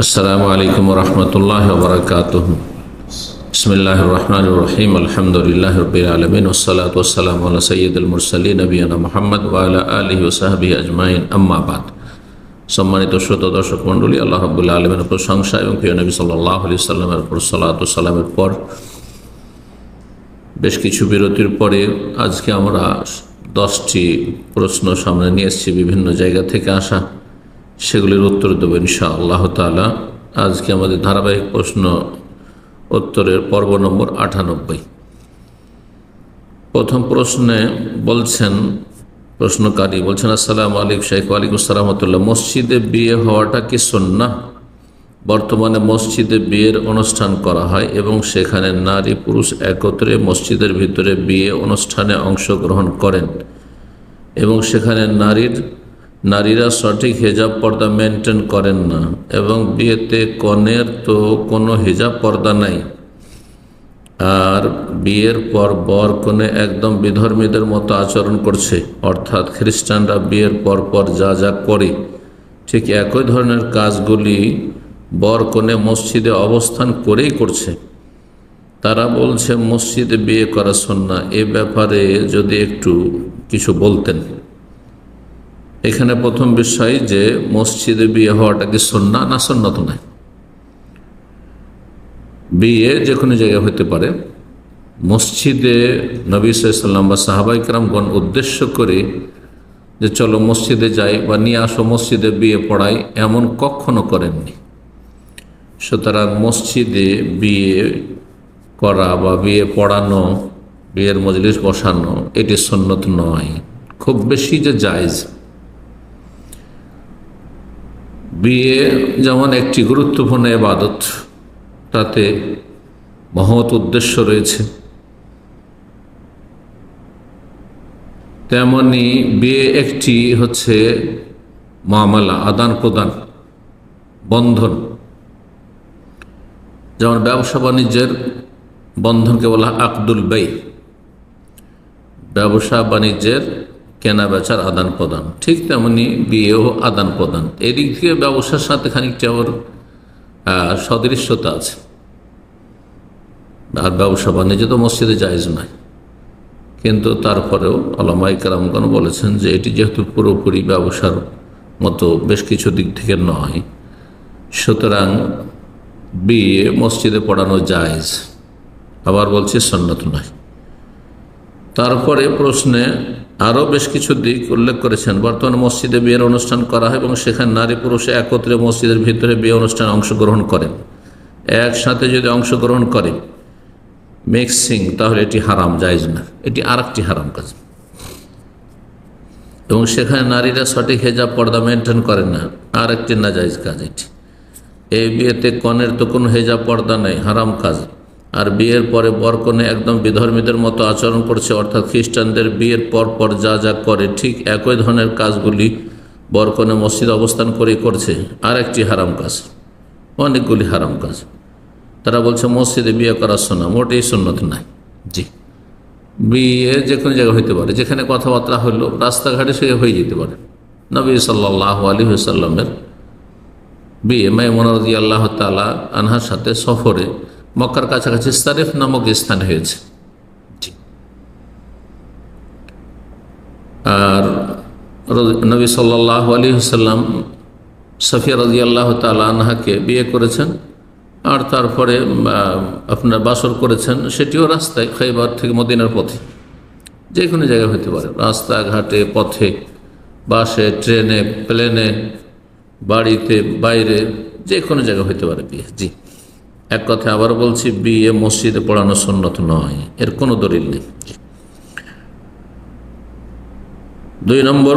আসসালামু আলাইকুম রহমতুল্লাহ বরকাতুহ। বিসমিল্লাহির রহমানির রহিম। আলহামদুলিল্লাহি রাব্বিল আলামিন ওয়াসসালাতু ওয়াসসালামু আলা সাইয়্যিদিল মুরসালিন নবিয়িনা মুহাম্মদ ওয়া আলা আলিহি ওয়া সাহবিহি আজমাইন, আম্মা বাদ। সম্মানিত শ্রোতা দর্শক মণ্ডলী, আল্লাহ রাব্বুল আলামিনের প্রশংসা এবং প্রিয় নবী সাল্লাল্লাহু আলাইহি সাল্লামের উপর সালাতু ওয়া সালামের পর বেশ কিছু বিরতির পরে আজকে আমরা 10টি প্রশ্ন সামনে নিয়ে এসেছি, বিভিন্ন জায়গা থেকে আসা। সেগুলির উত্তর দেব ইনশাআল্লাহ তাআলা। আজকে আমাদের ধারাবাহিক প্রশ্ন উত্তরের পর্ব নম্বর 98। প্রথম প্রশ্নে প্রশ্নকারী বলছেন, আসসালামু আলাইকুম শাইখ। ওয়ালাইকুম আসসালাম রাহমাতুল্লাহ। মসজিদে বিয়ে হওয়াটা কি সুন্নাহ? বর্তমানে মসজিদে বিয়ের অনুষ্ঠান করা হয় এবং সেখানে নারী পুরুষ একত্রে মসজিদের ভিতরে বিয়ে অনুষ্ঠানে অংশগ্রহণ করেন এবং সেখানে নারীরা সঠিক হিজাব পর্দা মেনটেন করেন না এবং বিয়েতে কনের তো কোনো হিজাব পর্দা নাই, আর বিয়ের পর বর কনে একদম বিধর্মীদের মতো আচরণ করছে, অর্থাৎ খ্রিস্টানরা বিয়ের পর যা করে ঠিক একই ধরনের কাজগুলি বর কনে মসজিদে অবস্থান করেই করছে। তারা বলছে মসজিদে বিয়ে করা সুন্নাহ। এ ব্যাপারে যদি একটু কিছু বলতেন। এখানে প্রথম বিষয় যে মসজিদে বিয়ে হওয়াটা কি সুন্নাহ না সুন্নাত নয়। বিয়ে যে কোনো জায়গায় হতে পারে। মসজিদে নবী সাল্লাল্লাহু আলাইহি ওয়াসাল্লাম বা সাহাবায়ে কেরামগণ উদ্দেশ্য করে যে চলো মসজিদে যাই বা নিয়ে আসো মসজিদে বিয়ে পড়াই, এমন কখনো করেননি। সুতরাং মসজিদে বিয়ে করা বা বিয়ে পড়ানো, বিয়ের মজলিস বসানো, এটি সুন্নত নয়। খুব বেশি যে জায়েজ। বিয়ে যেমন একটি গুরুত্বপূর্ণ ইবাদত, তাতে মহৎ উদ্দেশ্য রয়েছে, তেমনি বিয়ে একটি হচ্ছে মামলা, আদান প্রদান, বন্ধন। যেমন ব্যবসা বাণিজ্যের বন্ধনকে বলা হয় আকদুল বাই, ব্যবসা বাণিজ্যের কেনা বেচার আদান প্রদান। ঠিক তেমনি বিয়েও আদান প্রদান। এদিক থেকে ব্যবসার সাথে খানিকটা ওর সদৃশ্যতা আছে। আর ব্যবসা বাণিজ্য তো মসজিদে জায়েজ নয়, কিন্তু তারপরেও উলামায়ে কেরামগণ বলেছেন যে এটি যেহেতু পুরোপুরি ব্যবসার মতো বেশ কিছু দিক থেকে নয়, সুতরাং বিয়ে মসজিদে পড়ানো জায়েজ। আবার বলছি সুন্নাত নয়। তারপরে প্রশ্নে আরও বেশ কিছু দিক উল্লেখ করেছেন। বর্তমানে মসজিদে বিয়ের অনুষ্ঠান করা হয় এবং সেখানে নারী পুরুষ একত্রে মসজিদের ভিতরে বিয়ে অনুষ্ঠানে অংশগ্রহণ করেন। একসাথে যদি অংশগ্রহণ করে মিক্সিং, তাহলে এটি হারাম, জায়েজ না। এটি আরেকটি হারাম কাজ। এবং সেখানে নারীরা সঠিক হিজাব পর্দা মেনটেন করেন না, আরেকটি নাজায়েজ কাজ এটি। এই বিয়েতে কনের তো কোনো হিজাব পর্দা নেই, হারাম কাজ। আর বিয়ের পরে বর কনে একদম বিধর্মীদের মতো আচরণ করছে, অর্থাৎ খ্রিস্টানদের বিয়ের পর যা করে ঠিক একই ধরনের কাজগুলি বর কনে মসজিদ অবস্থান করে করছে, আর একটি হারাম কাজ। অনেকগুলি হারাম কাজ। তারা বলছে মসজিদে বিয়ে করা সুন্নাহ, মোটেই সুন্নাত নাই। জি, বিয়ে যে কোনো জায়গায় হইতে পারে, যেখানে কথাবার্তা হলো রাস্তাঘাটে সে হয়ে যেতে পারে। নবী সাল্লাল্লাহু আলাইহি ওয়াসাল্লামের বিয়ে মাইমুনা রাদিয়াল্লাহু তাআলা আনহার সাথে সফরে মক্কার কাছাকাছি সারিফ নামক স্থানে হয়েছে। আর নবী সাল্লাল্লাহু আলাইহি ওয়াসাল্লাম সফিয়া রাদিয়াল্লাহু তাআলা আনহাকে বিয়ে করেছেন, আর তারপরে আপনার বাসর করেছেন। সেটিও রাস্তায়, খাইবার থেকে মদিনার পথে, যে কোনো জায়গায় হতে পারে। রাস্তাঘাটে, পথে, বাসে, ট্রেনে, প্লেনে, বাড়িতে, বাইরে, যে কোনো জায়গায় হতে পারে বিয়ে। জি, এক কথা আবার বলছি, বিয়ে মসজিদে পড়ানো সুন্নত নয়, এর কোনো দলিল নেই। 2 নম্বর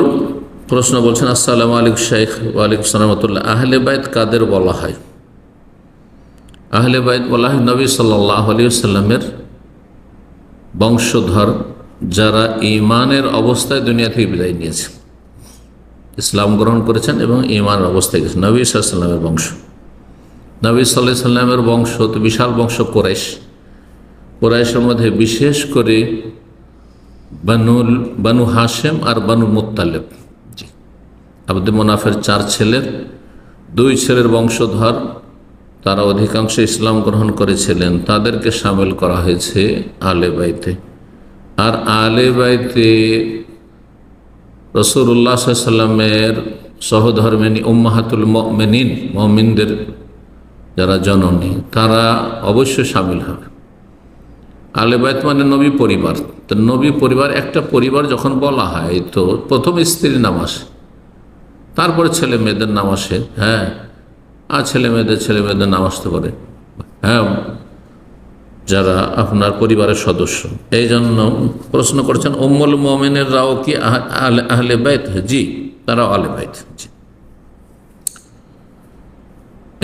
প্রশ্ন বলছেন, আসসালামু আলাইকুম শাইখ। ওয়ালাইকুম আসসালাম রাহমাতুল্লাহ। আহলে বাইত কাদের বলা হয়? আহলে বাইত বলা হয় নবী সাল্লাল্লাহু আলাইহি ওয়াসাল্লামের বংশধর, যারা ঈমানের অবস্থায় দুনিয়া থেকে বিদায় নিয়েছে, ইসলাম গ্রহণ করেছেন এবং ঈমানের অবস্থায় গেছেন। নবী সাল্লাল্লাহু আলাইহি ওয়াসাল্লামের বংশ। নবী সাল্লাল্লাহু আলাইহি ওয়াসাল্লামের বংশ তো বিশাল বংশ, কোরাইশের মধ্যে বিশেষ করে বানু হাশেম আর বানু মুত্তালিব। জি, আব্দুল মুনাফের 4 ছেলের দুই ছেলের বংশধর, তারা অধিকাংশ ইসলাম গ্রহণ করেছিলেন, তাদেরকে সামিল করা হয়েছে আহলে বাইতে। আর আহলে বাইতে রাসূলুল্লাহ সাল্লাল্লাহু আলাইহি ওয়াসাল্লামের সহধর্মিনী উম্মাহাতুল মুমিনিন, মুমিনদের যারা জননী, তারা অবশ্যই সামিল হবে। আহলে বাইত মানে নবী পরিবার। তো নবী পরিবার, একটা পরিবার যখন বলা হয় তো প্রথম স্ত্রীর নাম আসে, তারপরে ছেলে মেয়েদের নাম আসে। হ্যাঁ, আর ছেলে মেয়েদের নাম আসতে পারে, হ্যাঁ, যারা আপনার পরিবারের সদস্য। এই জন্য প্রশ্ন করেছেন উম্মুল মুমিনেরাও কি আহলে বাইত? জি, তারাও আহলে বাইত। জি।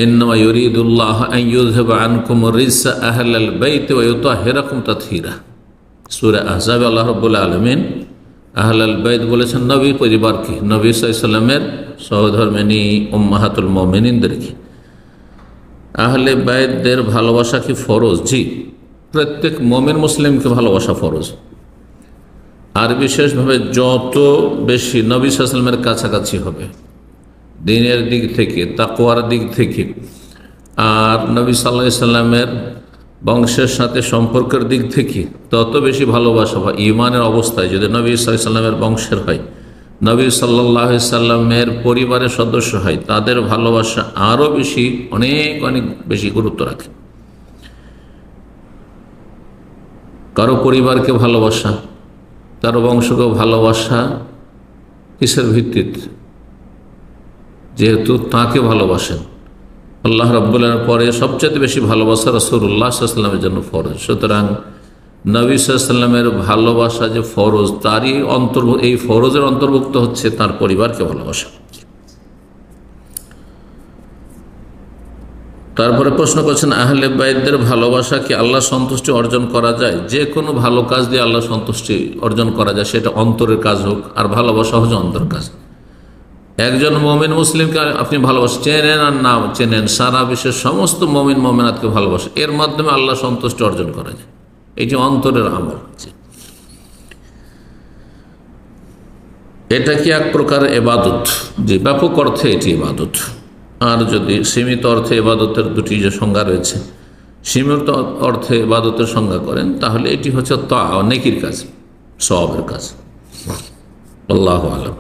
ইন্নামা ইউরিদুল্লাহ আন ইউযহিবা আনকুম রিজসা আহলাল বাইত ওয়া ইউতাহহিরাকুম তাতহীরা। সূরা আহজাবে আল্লাহ রাব্বুল আলামিন আহলাল বাইত বলেছেন নবী পরিবারকে, নবী সাল্লাল্লাহু আলাইহি ওয়াসাল্লামের সহধর্মিনী উম্মাহাতুল মুমিনিনদেরকে। আহলে বাইতদের ভালোবাসা কি ফরজ? জি, প্রত্যেক মুমিন মুসলিমকে ভালোবাসা ফরজ। আর বিশেষভাবে যত বেশি নবী সাল্লাল্লাহু আলাইহি ওয়াসাল্লামের কাছাকাছি হবে দ্বীনের দিক থেকে, তাকওয়ার দিক থেকে, আর নবী সাল্লাল্লাহু আলাইহি ওয়াসাল্লামের বংশের সাথে সম্পর্কের দিক থেকে তত বেশি ভালোবাসা বা ঈমানের অবস্থায় যদি নবী সাল্লাল্লাহু আলাইহি ওয়াসাল্লামের বংশের হয়, নবী সাল্লাল্লাহু আলাইহি ওয়াসাল্লামের পরিবারের সদস্য হয়, তাদের ভালোবাসা আরও বেশি, অনেক অনেক বেশি গুরুত্ব রাখে। কারো পরিবারকে ভালোবাসা, কারো বংশকে ভালোবাসা কিসের ভিত্তিতে? যেহেতু তাকে ভালোবাসেন আল্লাহ রাব্বুল আলামিনের পরে সবচেয়ে বেশি ভালোবাসা রাসূলুল্লাহ সাল্লাল্লাহু আলাইহি ওয়াসাল্লামের জন্য ফরজ। সুতরাং নবী সাল্লাল্লাহু আলাইহি ওয়াসাল্লামের ভালোবাসা যে ফরজ, তারই এই ফরজের অন্তর্ভুক্ত হচ্ছে তার পরিবারকে ভালোবাসা। তারপরে প্রশ্ন করছেন আহলে বাইতদের ভালোবাসা কি আল্লাহ সন্তুষ্টি অর্জন করা যায়? যে কোনো ভালো কাজ দিয়ে আল্লাহ সন্তুষ্টি অর্জন করা যায়, সেটা অন্তরের কাজ হোক, আর ভালোবাসা হচ্ছে অন্তর কাজ। একজন মুমিন মুসলিমকে আপনি ভালোবাসেন, চেনেন আর না চেনেন, সারা বিশ্বের সমস্ত মুমিন মুমিনাতকে ভালোবাসেন, এর মাধ্যমে আল্লাহ সন্তুষ্টি অর্জন করা যায়। এটি অন্তরের আমল। এটা কি এক প্রকার ইবাদত? যে ব্যাপক অর্থে এটি ইবাদত। আর যদি সীমিত অর্থে ইবাদতের দুটি যে সংজ্ঞা রয়েছে, সীমিত অর্থে ইবাদতের সংজ্ঞা করেন, তাহলে এটি হচ্ছে নেকির কাজ, সওয়াবের কাজ। আল্লাহু আ'লাম।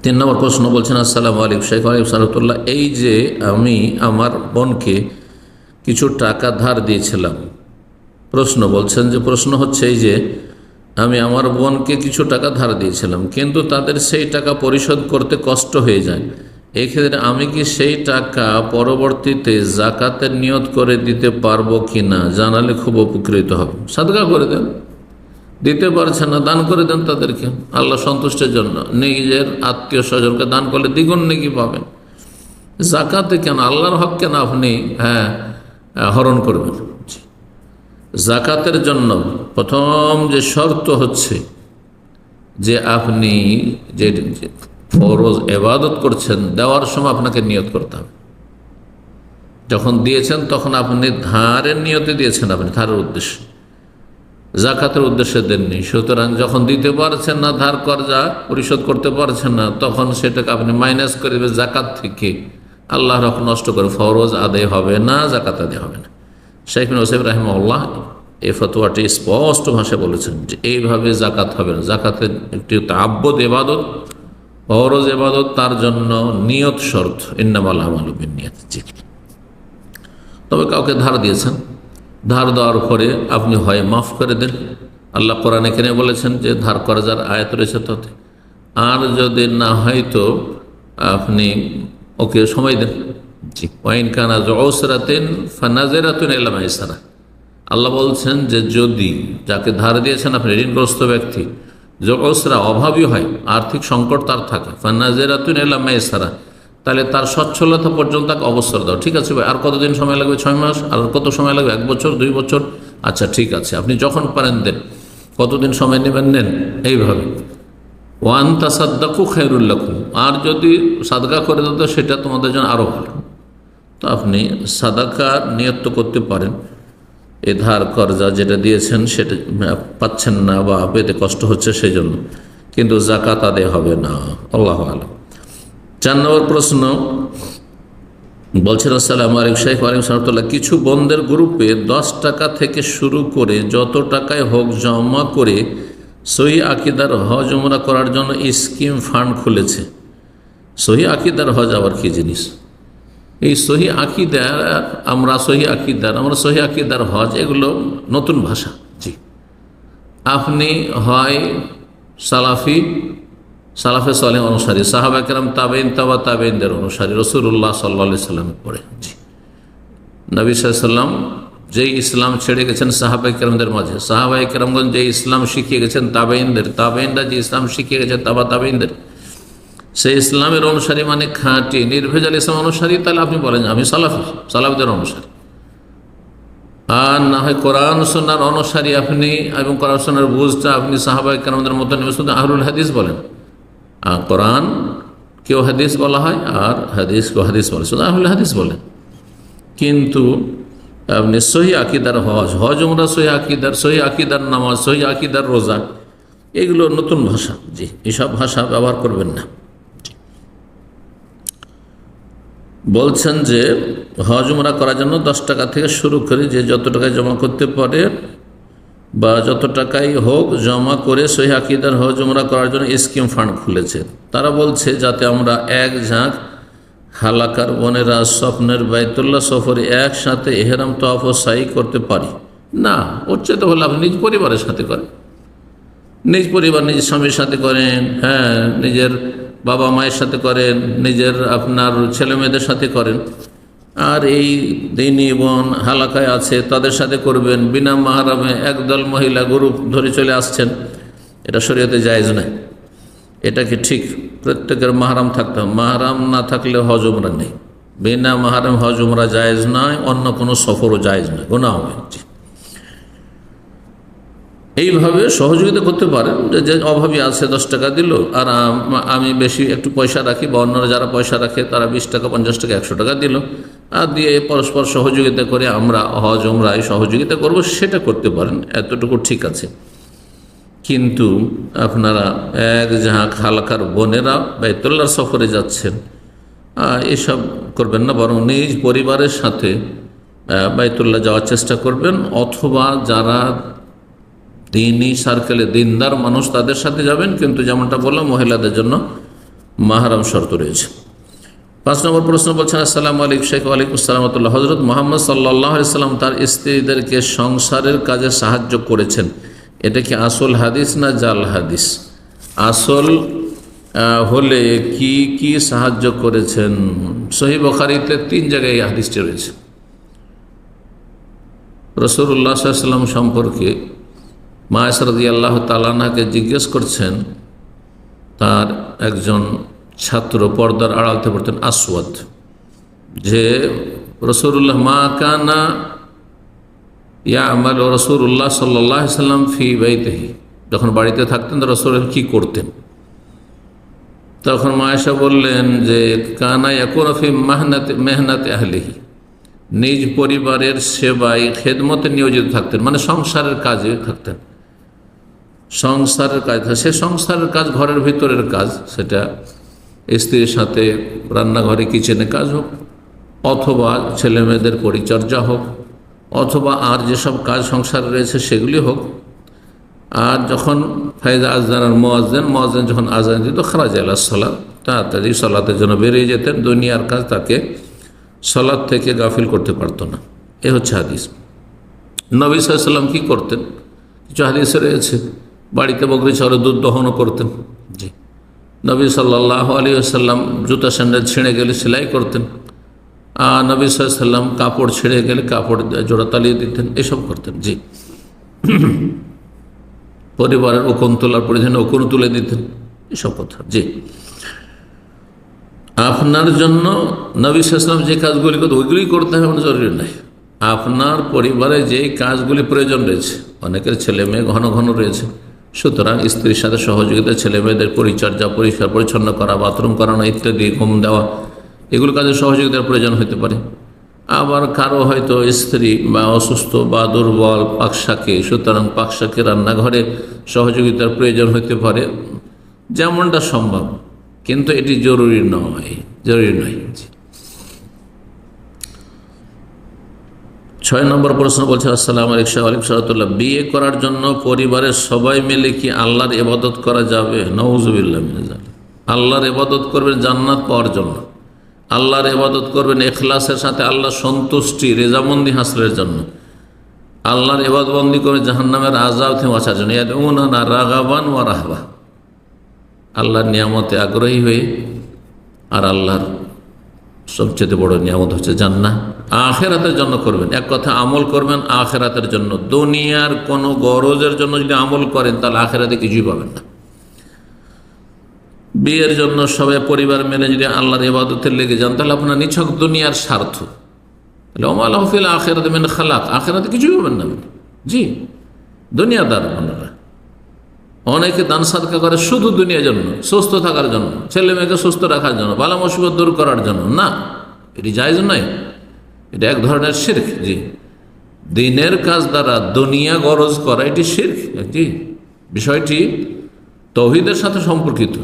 3 নম্বর প্রশ্ন বলছেন আসসালামু আলাইকুম শেখ ওয়ালাইকুম সালাতুল্লাহ। এই যে আমি আমার বোনকে কিছু টাকা ধার দিয়েছিলাম, প্রশ্ন বলছেন যে প্রশ্ন হচ্ছে এই যে আমি আমার বোনকে কিছু টাকা ধার দিয়েছিলাম, কিন্তু তাদের সেই টাকা পরিশোধ করতে কষ্ট হয়ে যায়, এক্ষেত্রে আমি কি সেই টাকা পরবর্তীতে যাকাতের নিয়ত করে দিতে পারবো কি না? জানালে খুব উপকৃত হবে। সাদকা করে দেন, দিতে পারছেন না দান করে দেন তাদেরকে, আল্লাহ সন্তুষ্টের জন্য। নিজের আত্মীয় স্বজনকে দান করলে দ্বিগুণ নেকি পাবেন। যাকাতে কেন, আল্লাহর হক কেন আপনি হরণ করবেন? যাকাতের জন্য প্রথম যে শর্ত হচ্ছে যে আপনি যে ফরজ ইবাদত করছেন, দেওয়ার সময় আপনাকে নিয়ত করতে হবে। যখন দিয়েছেন তখন আপনি ধারের নিয়তে দিয়েছেন, আপনি ধারের উদ্দেশ্যে, যাকাতের উদ্দেশ্যে দেননি। সুতরাং যখন দিতে পারছেন না, ধার কর্জা পরিশোধ করতে পারছেন না, তখন সেটাকে আপনি মাইনাস করে দেবেন যাকাত থেকে। আল্লাহর হক নষ্ট করে ফরজ আদায় হবে না, যাকাত আদায় হবে না। শাইখ ইবনে উসাইমিন রাহিমাহুল্লাহ এই ফতোয়াটি স্পষ্ট ভাষায় বলেছেন যে এইভাবে যাকাত হবে না। যাকাতের একটি তাআব্বুদ ইবাদত, ফরজ ইবাদত, তার জন্য নিয়ত শর্ত, ইন্নামাল আমালু বিন্নিয়াত। তবে কাউকে ধার দিয়েছেন, ধার দেওয়ার পরে আপনি হয় মাফ করে দেন, আল্লাহ কোরআনে এখানে বলেছেন যে ধার করা যার আয়াত রয়েছে তাতে, আর যদি না হয় তো আপনি ওকে সময় দেন। জি, ওয়াইন কানা যুসরাতিন ফানাজিরাতুন ইলা মাইসারা। আল্লাহ বলছেন যে যদি যাকে ধার দিয়েছেন আপনি, ঋণগ্রস্ত ব্যক্তি, যুসরা অভাবী হয়, আর্থিক সংকট তার থাকে, ফানাজিরাতুন ইলা মাইসারা, তাহলে তার সচ্ছলতা পর্যন্ত তাকে অবসর দাও। ঠিক আছে ভাই, আর কতদিন সময় লাগবে? 6 মাস। আর কত সময় লাগবে? 1 বছর, 2 বছর? আচ্ছা ঠিক আছে, আপনি যখন পারেন দেন। কতদিন সময় নেবেন নেন, এইভাবে। ওয়ান তাসাদ্দাকু খায়রুল লাকুম, আর যদি সাদকা করে দাও তো সেটা তোমাদের জন্য আরও ভালো। তো আপনি সাদাকার নিয়ত করতে পারেন, এ ধার কর্জা যেটা দিয়েছেন সেটা পাচ্ছেন না বা পেতে কষ্ট হচ্ছে সেই জন্য, কিন্তু যাকাত আদায় হবে না। আল্লাহু আ'লাম। 4 নম্বর প্রশ্ন, বলছেন আসসালামু আলাইকুম শেখ ওয়ালাইকুম সালাম। কিছু বন্ধের গ্রুপে 10 টাকা থেকে শুরু করে যত টাকায় হোক জমা করে সহি আকিদার হজ উমরা করার জন্য স্কিম ফান্ড খুলেছে। সহি আকিদার হজ আবার কি জিনিস? এই সহি আকিদার আমরা সহি আকিদার হজ এগুলো নতুন ভাষা। জি, আপনি হয় সালাফে সালেহ অনুসারী, সাহাবা কেরাম, তাবেইন, তাবা তাবেইনদের অনুসারী, রাসূলুল্লাহ সাল্লাল্লাহু আলাইহি সাল্লামের পরে। জি, নবী সাল্লাল্লাহু আলাইহি সাল্লাম যেই ইসলাম ছেড়ে গেছেন সাহাবায়ে কেরামদের মাঝে, সাহাবায়ে কেরামগণ যে ইসলাম শিখিয়ে গেছেন তাবেইনদের, তাবেইনরা যে ইসলাম শিখিয়ে গেছেন তাবা তাবেইনদের, সেই ইসলামের অনুসারী মানে খাঁটি নির্ভেজাল ইসলাম অনুসারী। তাহলে আপনি বলেন আমি সালাফদের অনুসারী। আর না হয় কোরআন সুন্নাহর অনুসারী আপনি, এবং কোরআন সুন্নাহর বুঝটা আপনি সাহাবায়ে কেরামদের মতো নেবে, শুধু আহলুল হাদিস বলেন। আর কোরআন কেউ হাদিস বলা হয়, আর হাদিস কেউ হাদিস বলে, শুধু আহলুল হাদিস বলেন। কিন্তু আপনি সহি আকিদার হজ উমরা, সহি আকিদার নামাজ, সহি আকিদার রোজা, এগুলো নতুন ভাষা। জি, এসব ভাষা ব্যবহার করবেন না। বলছেন যে হজ উমরা করার জন্য 10 টাকা থেকে শুরু করে যে যত টাকায় জমা করতে পারে বা যত টাকাই হোক জমা করে সহি আকিদার হজ উমরা করার জন্য স্কিম ফান্ড খুলেছে। তারা বলছে যাতে আমরা এক ঝাঁক হালাকার বোনেরা স্বপ্নের বাইতুল্লাহ সফরে একসাথে এহরাম তওয়াফ ও সাই করতে পারি। না, ওর চেয়ে তো হলে আপনি নিজ পরিবারের সাথে করেন, নিজ পরিবার, নিজের স্বামীর সাথে করেন, হ্যাঁ, নিজের বাবা মায়ের সাথে করেন, নিজের আপনার ছেলে মেয়েদের সাথে করেন। আর এই দিনী বোন হালাকায় আছে তাদের সাথে করবেন, বিনা মাহারামে একদল মহিলা গ্রুপ ধরে চলে আসছেন, এটা শরীয়তে জায়েজ নয়। এটা কি ঠিক? প্রত্যেকের মাহারাম থাকতে হবে, মাহারাম না থাকলে হজ উমরা নেই। বিনা মাহারাম হজ উমরা জায়েজ নয়, অন্য কোনো সফরও জায়েজ নয়, গুনাহ হবে। এইভাবে সহযোগিতা করতে পারেন। যে অভাবী আছে 10 টাকা দিল, আর আমি বেশি একটু পয়সা রাখি, বা অন্যরা যারা পয়সা রাখে তারা 20 টাকা, 50 টাকা, 100 টাকা দিল, আর দিয়ে পরস্পর সহযোগিতা করে আমরা হজ উমরায় সহযোগিতা করব, সেটা করতে পারেন, এতটুকু ঠিক আছে। কিন্তু আপনারা এক ঝাঁক হালাকার বোনেরা বাইতুল্লাহর সফরে যাচ্ছেন, এসব করবেন না, বরং নিজ পরিবারের সাথে বাইতুল্লাহ যাওয়ার চেষ্টা করবেন, অথবা যারা দিনী সার্কেলে দিনদার মানুষ তাদের সাথে যাবেন। কিন্তু যেমনটা বললাম, মহিলাদের জন্য মাহারাম শর্ত রয়েছে। 5 নম্বর প্রশ্ন বলছেন, আসসালামু আলাইকুম শেখ ওয়ালাইকুম আসসালাম। হযরত মুহাম্মদ সাল্লাল্লাহু আলাইহি সাল্লাম তার স্ত্রীদেরকে সংসারের কাজে সাহায্য করেছেন, এটা কি আসল হাদিস না জাল হাদিস? আসল হলে কি কি সাহায্য করেছেন? সহিহ বুখারীতে 3 জায়গায় এই হাদিসটি রয়েছে। রাসূলুল্লাহ সাল্লাল্লাহু আলাইহি ওয়াসাল্লাম সম্পর্কে মা আয়েশা রাদিয়াল্লাহু তাআলা আনহাকে জিজ্ঞেস করছেন, তার একজন ছাত্র পর্দার আড়ালতে পড়তেন আসওয়াদ, যে রাসূলুল্লাহ মা কানা ইয়ামালু রাসূলুল্লাহ সাল্লাল্লাহু আলাইহি ওয়াসাল্লাম ফি বাইতিহি, যখন বাড়িতে থাকতেন রাসূল কি করতেন? তখন মা আয়েশা বললেন যে কানা ইয়াকুনু ফি মেহনাতি আহলিহি, নিজ পরিবারের সেবায় খেদমতে নিয়োজিত থাকতেন, মানে সংসারের কাজে থাকতেন। সংসারের কাজ, সে সংসারের কাজ ঘরের ভিতরের কাজ, সেটা স্ত্রীর সাথে রান্নাঘরে কিচেনে কাজ হোক, অথবা ছেলে মেয়েদের পরিচর্যা হোক, অথবা আর যেসব কাজ সংসারে রয়েছে সেগুলি হোক। আর যখন ফাইজা আজানার মুয়াজ্জিন যখন আজান দিত, খারাজা ইলা সালাত, তাড়াতাড়ি সালাতের জন্য বেরিয়ে যেতেন। দুনিয়ার কাজ তাকে সালাত থেকে গাফিল করতে পারতো না। এ হচ্ছে হাদিস। নবী সাল্লাল্লাহু আলাইহি ওয়াসাল্লাম কি করতেন? কিছু হাদিসে রয়েছে বাড়িতে বকরি ছাগলে দুধ দহনও করতেন। জি, নবী সাল্লাল্লাহু আলাইহি ওয়াসাল্লাম জুতা স্যান্ডেল ছিঁড়ে গেলে সেলাই করতেন। আর নবী সাল্লাল্লাহু আলাইহি ওয়াসাল্লাম কাপড় ছিঁড়ে গেলে কাপড় জোড়া তালিয়ে দিতেন, এসব করতেন। জি, পরিবারের ওকন তোলার পরিধানে ওকন তুলে দিতেন, এসব কথা। জি, আপনার জন্য নবী সাল্লাল্লাহু আলাইহি ওয়াসাল্লাম যে কাজগুলি করতে ওইগুলি করতে হবে এমন জরুরি নয়। আপনার পরিবারে যে কাজগুলি প্রয়োজন রয়েছে, অনেকের ছেলে মেয়ে ঘন ঘন রয়েছে, সুতরাং স্ত্রীর সাথে সহযোগিতা, ছেলে মেয়েদের পরিচর্যা, পরিষ্কার পরিচ্ছন্ন করা, বাথরুম করানো ইত্যাদি, ঘুম দেওয়া, এগুলো কাজে সহযোগিতার প্রয়োজন হতে পারে। আবার কারো হয়তো স্ত্রী বা অসুস্থ বা দুর্বল, পাকশাকে, সুতরাং পাকশাকে রান্নাঘরে সহযোগিতার প্রয়োজন হতে পারে, যেমনটা সম্ভব, কিন্তু এটি জরুরি নয়। 6 নম্বর প্রশ্ন বলছে, আসসালামু আলাইকুম সালাতুল্লাহ, বিয়ে করার জন্য পরিবারের সবাই মিলে কি আল্লাহর ইবাদত করা যাবে? নাউযুবিল্লাহ মিন যালিক। আল্লাহর ইবাদত করবেন জান্নাত পাওয়ার জন্য, আল্লাহর ইবাদত করবেন ইখলাসের সাথে, আল্লাহর সন্তুষ্টি রেজামন্দি হাসিলের জন্য, আল্লাহর ইবাদতবন্দি করে জাহান্নামের আযাব থেকে বাঁচার জন্য। ইয়াদউনা রাগাবান ওয়া রাহবা, আল্লাহর নিয়ামতে আগ্রহী হয়ে। আর আল্লাহর সবচেয়ে বড় নিয়ামত হচ্ছে জান্নাত, আখিরাতের জন্য করবেন। এক কথা আমল করবেন আখিরাতের জন্য। দুনিয়ার কোনো গরজের জন্য যদি আমল করেন তাহলে আখিরাতে কিছুই পাবেন না। বিয়ের জন্য সবাই পরিবার মেনে যদি আল্লাহর ইবাদতে লেগে যান তাহলে আপনার নিছক দুনিয়ার স্বার্থ, তাহলে ওমা লাহু ফিল আখিরাতি মিন খালাক, আখিরাতে কিছুই পাবেন না। জি, দুনিয়াদার আপনারা। অনেকে দান সাদকা করে শুধু দুনিয়ার জন্য, সুস্থ থাকার জন্য, ছেলে মেয়েকে সুস্থ রাখার জন্য, বালা মুসিবত দূর করার জন্য। না, এটি জায়েজ নয়, এটা এক ধরনের শিরক। জি, দিনের কাজ দ্বারা দুনিয়া গরজ করা এটি শিরক। জি, বিষয়টি তাওহীদের সাথে সম্পর্কিত।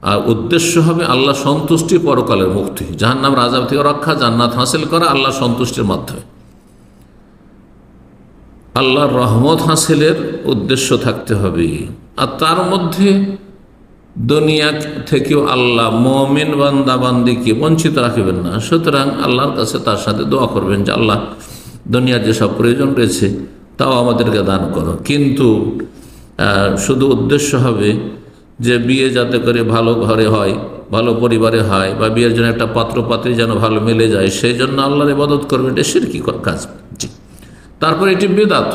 আর উদ্দেশ্য হবে আল্লাহ সন্তুষ্টি, পরকালের মুক্তি, জাহান্নামের আযাব থেকে রক্ষা, জান্নাত হাসিল করা আল্লাহ সন্তুষ্টির মাধ্যমে। আল্লাহর রহমত হাসিলের উদ্দেশ্য থাকতে হবে। আর তার মধ্যে দুনিয়া থেকেও আল্লাহ মুমিন বান্দা বান্দিকে বঞ্চিত রাখবেন না। সুতরাং আল্লাহর কাছে তার সাথে দোয়া করবেন যে আল্লাহ দুনিয়ার যেসব প্রয়োজন রয়েছে তাও আমাদেরকে দান করো। কিন্তু শুধু উদ্দেশ্য হবে যে বিয়ে যাতে করে ভালো ঘরে হয়, ভালো পরিবারে হয়, বা বিয়ের জন্য একটা পাত্র পাত্রী যেন ভালো মিলে যায়, সেই জন্য আল্লাহর ইবাদত করবেন, এটা শিরকি কাজ। জি, তারপর এটি বিদআত।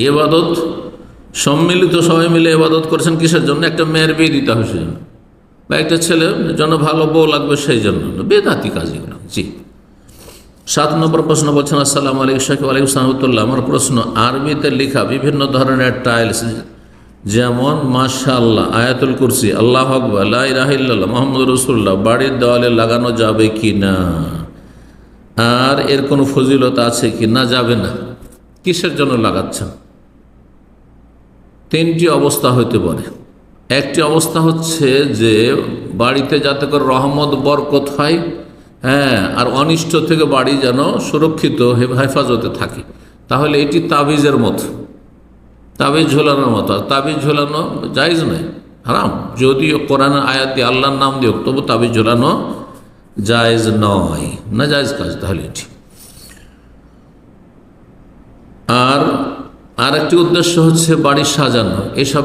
ইবাদত সম্মিলিত সবাই মিলে ইবাদত করছেন কিসের জন্য? একটা মেয়ের বিয়ে দিতে হবে সেজন্য, বা একটা ছেলের জন্য ভালো বউ লাগবে সেই জন্য। বিদআতি কাজ এগুলো। জি। 7 নম্বর প্রশ্ন বলছেন, আসসালামু আলাইকুম সালামতুল্লাহ, আমার প্রশ্ন, আরবিতে লেখা বিভিন্ন ধরনের টাইলস যেমন মাশাআল্লাহ, আয়াতুল কুরসি, আল্লাহু আকবার, লা ইলাহা ইল্লাল্লাহ, মুহাম্মাদুর রাসূলুল্লাহ বাড়ির দেওয়ালে লাগানো যাবে কি না? আর এর কোনো ফজিলত আছে কি না? যাবে না। কিসের জন্য লাগাচ্ছেন? 3টি অবস্থা হইতে পারে। একটি অবস্থা হচ্ছে যে বাড়িতে যাতে করে রহমত বরকত হয়, হ্যাঁ, আর অনিষ্ট থেকে বাড়ি যেন সুরক্ষিত হেফাজতে থাকে, তাহলে এটি তাবিজের মতো, তাবিজ ঝোলানোর মতো। আর তাবিজ ঝোলানো জায়েজ নয়, হারাম। যদিও কোরআনের আয়াত দিয়ে আল্লাহর নাম দিয়ে, তবু তাবিজ ঝোলানো জায়েজ নয়, না জায়েজ কাজ তাহলে এটি। আর একটি উদ্দেশ্য হচ্ছে বাড়ি সাজানো। এইসব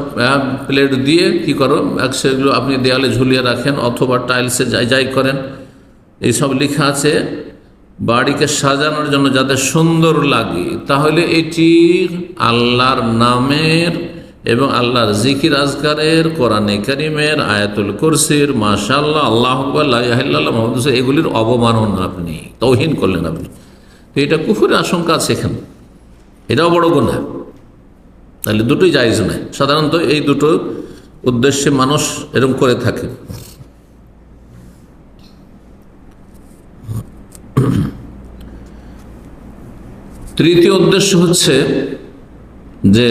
প্লেট দিয়ে কি করো, সেগুলো আপনি দেয়ালে ঝুলিয়ে রাখেন অথবা টাইলসে যাই করেন। এইসব লেখা আছে বাড়িকে সাজানোর জন্য যাতে সুন্দর লাগে, তাহলে এটি আল্লাহর নামের এবং আল্লাহর জিকির আজকারের, কোরআনে কারিমের, আয়াতুল কুরসির, মাশাআল্লাহ, আল্লাহু আকবার, লা ইলাহা ইল্লাল্লাহ, মুহাম্মাদুর রাসূলুল্লাহ, এগুলির অবমাননা, আপনি তাওহীন করলেন আপনি। তো এটা কুফরের আশঙ্কা আছে এখানে, এটাও বড় গুনাহ। তাহলে দুটোই জায়েজ নয়। সাধারণত এই দুটো উদ্দেশ্যে মানুষ এরকম করে থাকে। তৃতীয় উদ্দেশ্য হচ্ছে যে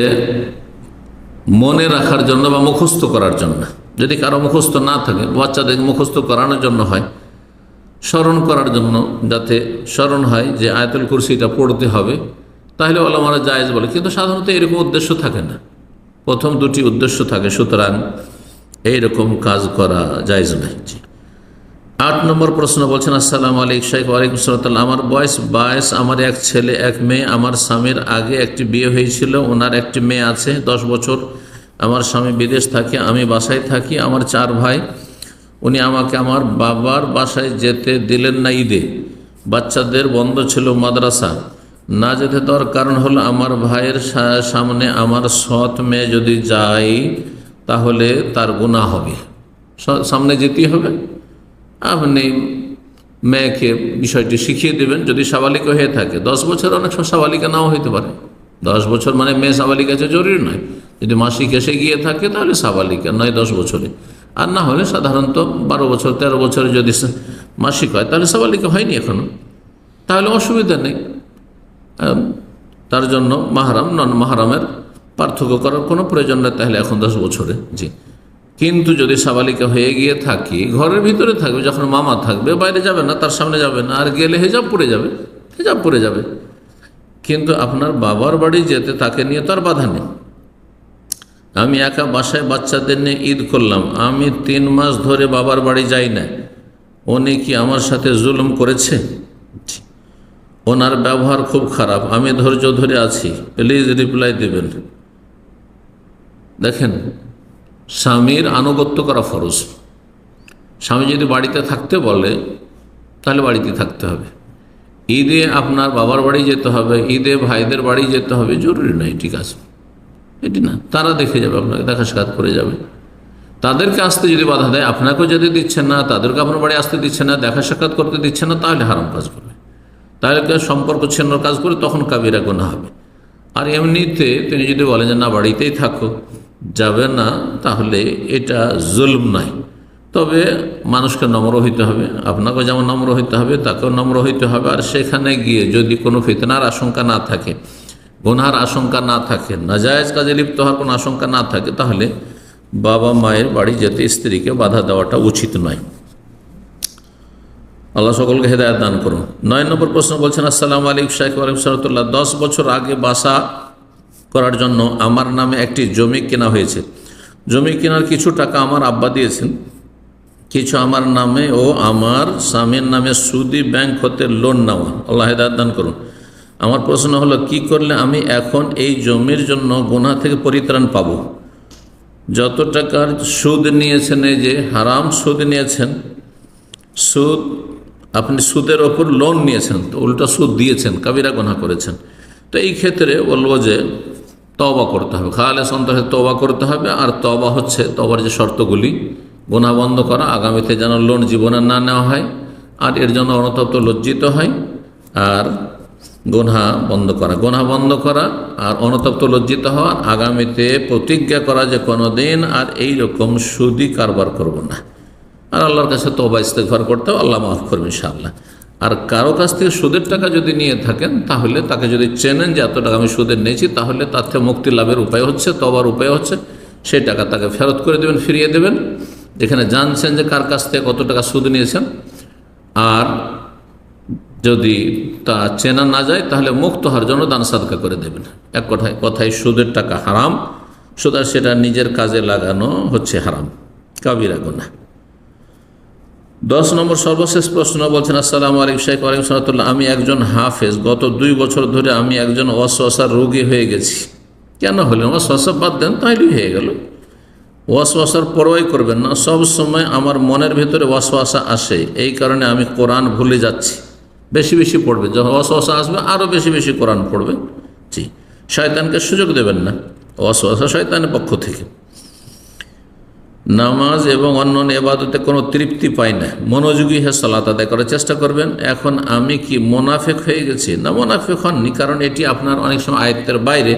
মনে রাখার জন্য বা মুখস্থ করার জন্য। যদি কারো মুখস্থ না থাকে, বাচ্চাদের মুখস্থ করানোর জন্য হয়, স্মরণ করার জন্য, যাতে স্মরণ হয় যে আয়াতুল কুরসিটা পড়তে হবে, তাহলে ওলামারা জায়েজ বলে। কিন্তু সাধারণত এরকম উদ্দেশ্য থাকে না, প্রথম দুটি উদ্দেশ্য থাকে, সুতরাং এইরকম কাজ করা জায়েজ নয়। 8 নম্বর প্রশ্ন বলছেন, আসসালামু আলাইকুম সালাম, আমার বয়স 22, আমার এক ছেলে এক মেয়ে। আমার স্বামীর আগে একটি বিয়ে হয়েছিল, ওনার একটি মেয়ে আছে 10 বছর। আমার স্বামী বিদেশ থাকে, আমি বাসায় থাকি। আমার 4 ভাই, উনি আমাকে আমার বাবার বাসায় যেতে দিলেন না ঈদে। বাচ্চাদের বন্ধ ছিল মাদ্রাসা, না যেতে দেওয়ার কারণ হলো আমার ভাইয়ের সামনে আমার সৎ মেয়ে যদি যায় তাহলে তার গুনাহ হবে, সামনে যেতেই হবে। আপনি মেয়েকে বিষয়টি শিখিয়ে দেবেন যদি সাবালিকা হয়ে থাকে। 10 বছর অনেক সময় সাবালিকা নাও হইতে পারে। 10 বছর মানে মেয়ে সাবালিকা আছে জরুরি নয়। যদি মাসিক এসে গিয়ে থাকে তাহলে সাবালিকা নয় 10 বছরে, আর না হলে সাধারণত 12 বছর 13 বছরে যদি মাসিক হয় তাহলে সাবালিকা হয়নি এখনো, তাহলে অসুবিধা নেই। তার জন্য মাহরাম নন মাহরামের পার্থক্য করার কোনো প্রয়োজন নেই তাহলে এখন 10 বছরে। জি, কিন্তু যদি সাবালিকা হয়ে গিয়ে থাকি, ঘরের ভিতরে থাকবে, যখন মামা থাকবে বাইরে যাবে না, তার সামনে যাবে না, আর গেলে হেজাব পড়ে যাবে, হিজাব পরে যাবে। কিন্তু আপনার বাবার বাড়ি যেতে তাকে নিয়ে তো আর বাধা নেই। আমি একা বাসায় বাচ্চাদের নিয়ে ঈদ করলাম, আমি 3 মাস ধরে বাবার বাড়ি যাই না, উনি কি আমার সাথে জুলুম করেছে? ওনার ব্যবহার খুব খারাপ, আমি ধৈর্য ধরে আছি, প্লিজ রিপ্লাই দেবেন। দেখেন, স্বামীর আনুগত্য করা ফরজ। স্বামী যদি বাড়িতে থাকতে বলে তাহলে বাড়িতে থাকতে হবে। ঈদে আপনার বাবার বাড়ি যেতে হবে, ঈদে ভাইদের বাড়ি যেতে হবে, জরুরি নয়, ঠিক আছে, এটি না, তারা দেখে যাবে, আপনাকে দেখা সাক্ষাৎ করে যাবে। তাদেরকে আসতে যদি বাধা দেয়, আপনাকেও যেতে দিচ্ছে না, তাদেরকে আপনার বাড়ি আসতে দিচ্ছে না, দেখা সাক্ষাৎ করতে দিচ্ছে না, তাহলে হারাম কাজ করবে, তাহলে সম্পর্ক ছিন্ন কাজ করে, তখন কাবিরা গুনাহ হবে। আর এমনিতে তিনি যদি বলেন যে না বাড়িতেই থাকো, যাবে না, তাহলে এটা জুলম নাই। তবে মানুষকে নম্র হইতে হবে, আপনাকেও যেমন নম্র হইতে হবে, তাকেও নম্র হইতে হবে। আর সেখানে গিয়ে যদি কোনো ফিতনার আশঙ্কা না থাকে, গুনহার আশঙ্কা না থাকে, নাজায়েজ কাজে লিপ্ত হওয়ার কোনো আশঙ্কা না থাকে, তাহলে বাবা মায়ের বাড়ি যেতে স্ত্রীকে বাধা দেওয়াটা উচিত নয়। আল্লাহ সকলকে হেদায়েত দান করুন। 9 নম্বর প্রশ্ন বলছেন, আসসালামু আলাইকুম শাইখ ওয়ালাইকুম সালাতুল্লাহ, 10 বছর আগে বাসা করার জন্য আমার নামে একটি জমি কেনা হয়েছে। জমি কেনার কিছু টাকা আমার আব্বা দিয়েছেন, কিছু আমার নামে ও আমার স্বামীর নামে সুদি ব্যাংক হতে লোন নেওয়া। আল্লাহ হেদায়েত দান করুন। আমার প্রশ্ন হলো, কি করলে আমি এখন এই জমির জন্য গুনাহ থেকে পরিত্রাণ পাব? যত টাকার সুদ নিয়েছেন, এই যে হারাম সুদ নিয়েছেন, সুদ, আপনি সুদের ওপর লোন নিয়েছেন, তো উল্টা সুদ দিয়েছেন, কাবিরা গুনাহ করেছেন। তো এই ক্ষেত্রে বলবো যে তওবা করতে হবে, খালেস অন্তরে তওবা করতে হবে। আর তওবা হচ্ছে তওবার যে শর্তগুলি, গুনাহ বন্ধ করা, আগামীতে যেন লোন জীবনে না নেওয়া হয়, আর এর জন্য অনুতপ্ত লজ্জিত হয়, আর গুনাহ বন্ধ করা, গুনাহ বন্ধ করা আর অনুতপ্ত লজ্জিত হওয়া, আগামীতে প্রতিজ্ঞা করা যে কোনোদিন আর এই রকম সুদি কারবার করব না, আর আল্লাহর কাছে তওবা ইস্তেগফার করতে হবে, আল্লাহ মাফ করবে ইনশাআল্লাহ। আর কারো কাছ থেকে সুদের টাকা যদি নিয়ে থাকেন, তাহলে তাকে যদি চেনেন যে এত টাকা আমি সুদের নিয়েছি, তাহলে তার থেকে মুক্তি লাভের উপায় হচ্ছে, তওবার উপায় হচ্ছে সেই টাকা তাকে ফেরত করে দেবেন, ফিরিয়ে দেবেন, যেখানে জানছেন যে কার কাছ থেকে কত টাকা সুদ নিয়েছেন। আর যদি তা চেনা না যায়, তাহলে মুক্ত হওয়ার জন্য দান সাদকা করে দেবেন। এক কথায় সুদের টাকা হারাম, সুতরাং সেটা নিজের কাজে লাগানো হচ্ছে হারাম, কাবিরা গুনাহ। 10 নম্বর সর্বশেষ প্রশ্ন বলছেন, আসসালামু আলাইকুম শাইখ ওয়ালাইকুম সালাতুল্লাহ, আমি একজন হাফেজ, গত 2 বছর ধরে আমি একজন ওয়াসওয়াসার রোগী হয়ে গেছি। কেন হলেন? ওয়াসওয়াসা বাদ দেন, তাইলেই হয়ে গেল। ওয়াসওয়াসার পরোয়াই করবেন না, সব সময় আমার মনের ভিতরে ওয়াসওয়াসা আসে, এই কারণে আমি কোরআন ভুলে যাচ্ছি। বেশি বেশি পড়বে, যখন ওয়াসওয়াসা আসবে আরও বেশি বেশি কোরআন পড়বে। জি, শয়তানকে সুযোগ দেবেন না, ওয়াসওয়াসা শয়তানের পক্ষ থেকে। নামাজ এবং অন্য ইবাদতে কোনো তৃপ্তি পাই না, মনোযোগী হয়ে সালাত আদায় করার চেষ্টা করবেন। এখন আমি কি মুনাফিক হয়ে গেছি? না, মুনাফিক হননি, কারণ এটি আপনার অনেক সময় আয়ত্তের বাইরে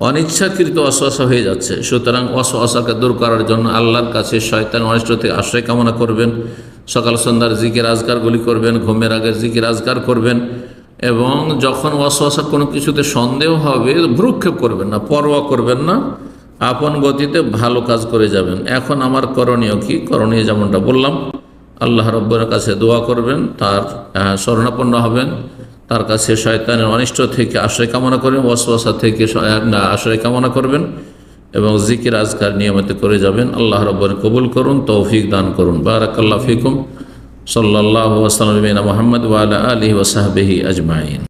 অনিচ্ছাকৃত ওয়াসওয়াসা হয়ে যাচ্ছে। সুতরাং ওয়াসওয়াসাকে দূর করার জন্য আল্লাহর কাছে শয়তানের অনিষ্ট থেকে আশ্রয় কামনা করবেন, সকাল সন্ধ্যার জিকির আজকারগুলি করবেন, ঘুমের আগের জিকির আজকার করবেন, এবং যখন ওয়াসওয়াসার কোনো কিছুতে সন্দেহ হবে ভ্রুক্ষেপ করবেন না, পরোয়া করবেন না, আপন গতিতে ভালো কাজ করে যাবেন। এখন আমার করণীয় কি? করণীয় যেমনটা বললাম, আল্লাহ রাব্বুর কাছে দোয়া করবেন, তার শরণাপন্ন হবেন, তার কাছে শয়তানের অনিষ্ট থেকে আশ্রয় কামনা করবেন, ওয়াসওয়াসা থেকে আশ্রয় কামনা করবেন, এবং জিকির আজকার নিয়মিত করে যাবেন। আল্লাহ রাব্বুর কবুল করুন, তৌফিক দান করুন। বারাকাল্লাহু ফিকুম। সাল্লাল্লাহু ওয়া সাল্লাম আলা মুহাম্মদ ওয়া আলা আলিহি ওয়া সাহবিহি আজমাইন।